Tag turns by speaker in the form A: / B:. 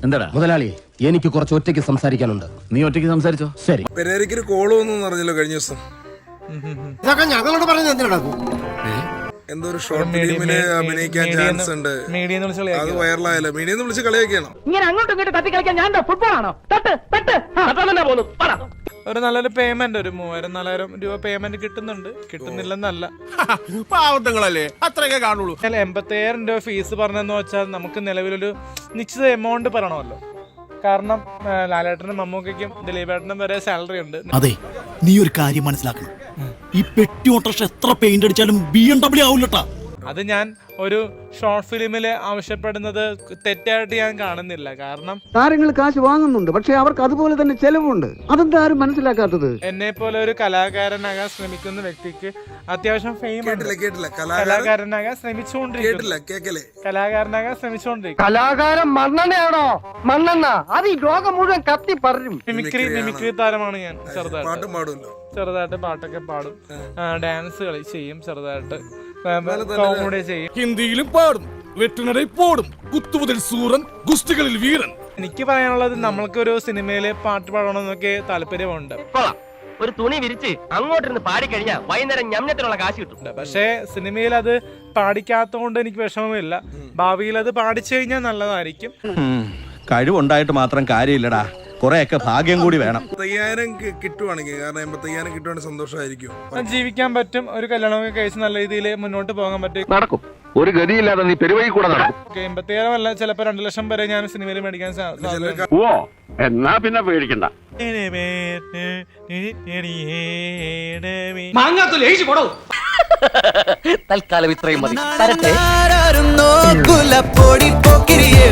A: എന്താടാ
B: മുതലാളി, എനിക്ക് കുറച്ച് ഒറ്റയ്ക്ക് സംസാരിക്കാനുണ്ട്.
A: നീ ഒറ്റയ്ക്ക് സംസാരിച്ചോ?
B: ശരി.
C: പെരേരയ്ക്കൊരു കോള് വന്നു അറിഞ്ഞല്ലോ കഴിഞ്ഞ ദിവസം.
D: ഇതൊക്കെ ഞങ്ങളോട് പറഞ്ഞത് എന്തിനാ?
C: എന്തോ ഒരു ഷോർട്ട് ഫിലിമില് അഭിനയിക്കാൻ ചാൻസ് ഉണ്ട്. അത് വൈറലായല്ലോ. മീഡിയെന്ന് വിളിച്ച് കളിയാക്കിയാണ്.
E: ഇങ്ങനെ അങ്ങോട്ടും ഇങ്ങോട്ടും തട്ടി കളിക്കാൻ ഞാൻ ഫുട്ബോൾ ആണോ?
F: ഒരു നല്ലൊരു പേയ്മെന്റ്, ഒരു 3000-4000 രൂപ പേയ്മെന്റ് കിട്ടുന്നുണ്ട്. കിട്ടുന്നില്ലെന്നല്ല,
D: പാവങ്ങളല്ലേ, അത്രയൊക്കെ കാണുള്ളൂ.
F: 85,000 രൂപ ഫീസ് പറഞ്ഞെന്ന് വെച്ചാൽ നമുക്ക് നിലവിലൊരു നിശ്ചിത എമൗണ്ട് പറയണമല്ലോ. കാരണം ലാലേട്ടനും മമ്മൂക്കയ്ക്കും ദിലീപേട്ടനും വരെ സാലറി ഉണ്ട്.
G: അതെ, നീ ഒരു കാര്യം മനസ്സിലാക്കണം, ഈ പെട്ടി ഓട്ടോറിക്ഷ എത്ര പെയിന്റ് അടിച്ചാലും BMW ആവൂലട്ടാ.
F: അത് ഞാൻ ഒരു ഷോർട്ട് ഫിലിമില് ആവശ്യപ്പെടുന്നത് തെറ്റായിട്ട് ഞാൻ കാണുന്നില്ല. കാരണം
H: താരങ്ങൾ കാശ് വാങ്ങുന്നുണ്ട്, പക്ഷെ അവർക്ക് അതുപോലെ തന്നെ ചെലവുണ്ട്. അതെന്താ ആരും മനസ്സിലാക്കാത്തത്?
F: എന്നെ പോലെ ഒരു കലാകാരനാകാൻ ശ്രമിക്കുന്ന വ്യക്തിക്ക് അത്യാവശ്യം ഫെയിം
C: കേട്ടില്ല
F: കലാകാരനാകാൻ ശ്രമിച്ചുകൊണ്ടിരിക്കുന്നു. കലാകാരനാകാൻ ശ്രമിച്ചുകൊണ്ടിരിക്കും.
E: കലാകാരൻ മണ്ണെണ്ണയാണോ? മണ്ണെണ്ണ അത് ഈ ലോകം മുഴുവൻ കത്തി പറയും.
F: മിമിക്രി താരമാണ് ഞാൻ.
C: പാട്ടും പാടുമല്ലോ.
F: ചെറുതായിട്ട് പാട്ടൊക്കെ പാടും, ഡാൻസ് കളി ചെയ്യും, ചെറുതായിട്ട് കോമഡി ചെയ്യും.
D: ഹിന്ദിയിലും പാടും, വെട്ടിനടയിൽ പോടും, കുത്തുമുതൽ സൂറൻ, ഗുസ്തികളിൽ വീരൻ.
F: എനിക്ക് പറയാനുള്ളത്, നമ്മൾക്കൊരു സിനിമയില് പാട്ട് പാടണമെന്നൊക്കെ താല്പര്യമുണ്ട്.
E: ഒരു തുണി വിരിച്ച് അങ്ങോട്ടിരുന്ന് പാടിക്കഴിഞ്ഞാൽ വൈകുന്നേരം ഞമ്മത്തിനുള്ള കാശ് കിട്ടും.
F: പക്ഷേ സിനിമയിൽ അത് പാടിക്കാത്തതുകൊണ്ട് എനിക്ക് വിഷമമില്ല. ഭാവിയിൽ അത് പാടിച്ചു കഴിഞ്ഞാൽ നല്ലതായിരിക്കും.
I: കഴിവുണ്ടായിട്ട് മാത്രം കാര്യമില്ലടാ, കുറെയൊക്കെ ഭാഗ്യം കൂടി വേണം.
C: 85,000 കിട്ടുവാണെങ്കിൽ, കാരണം 85,000 കിട്ടുവാണെങ്കിൽ സന്തോഷമായിരിക്കും.
F: ജീവിക്കാൻ പറ്റും, ഒരു കല്യാണമൊക്കെ കഴിച്ച് നല്ല രീതിയിൽ മുന്നോട്ട് പോകാൻ പറ്റും.
H: നടക്കും, ഒരു ഗതിയില്ലാതെ നീ പെരുവഴി കൂടെ നടക്കും.
F: 85,000 അല്ല, ചിലപ്പോൾ 2 ലക്ഷം വരെ ഞാൻ സിനിമയിൽ മേടിക്കാൻ സാധ്യത.
H: ഓ, എന്നാ പിന്നെ പേടിക്കണ്ട.
E: തൽക്കാലം ഇത്രയും മതി.
J: പൊടി പോക്കിരിയെ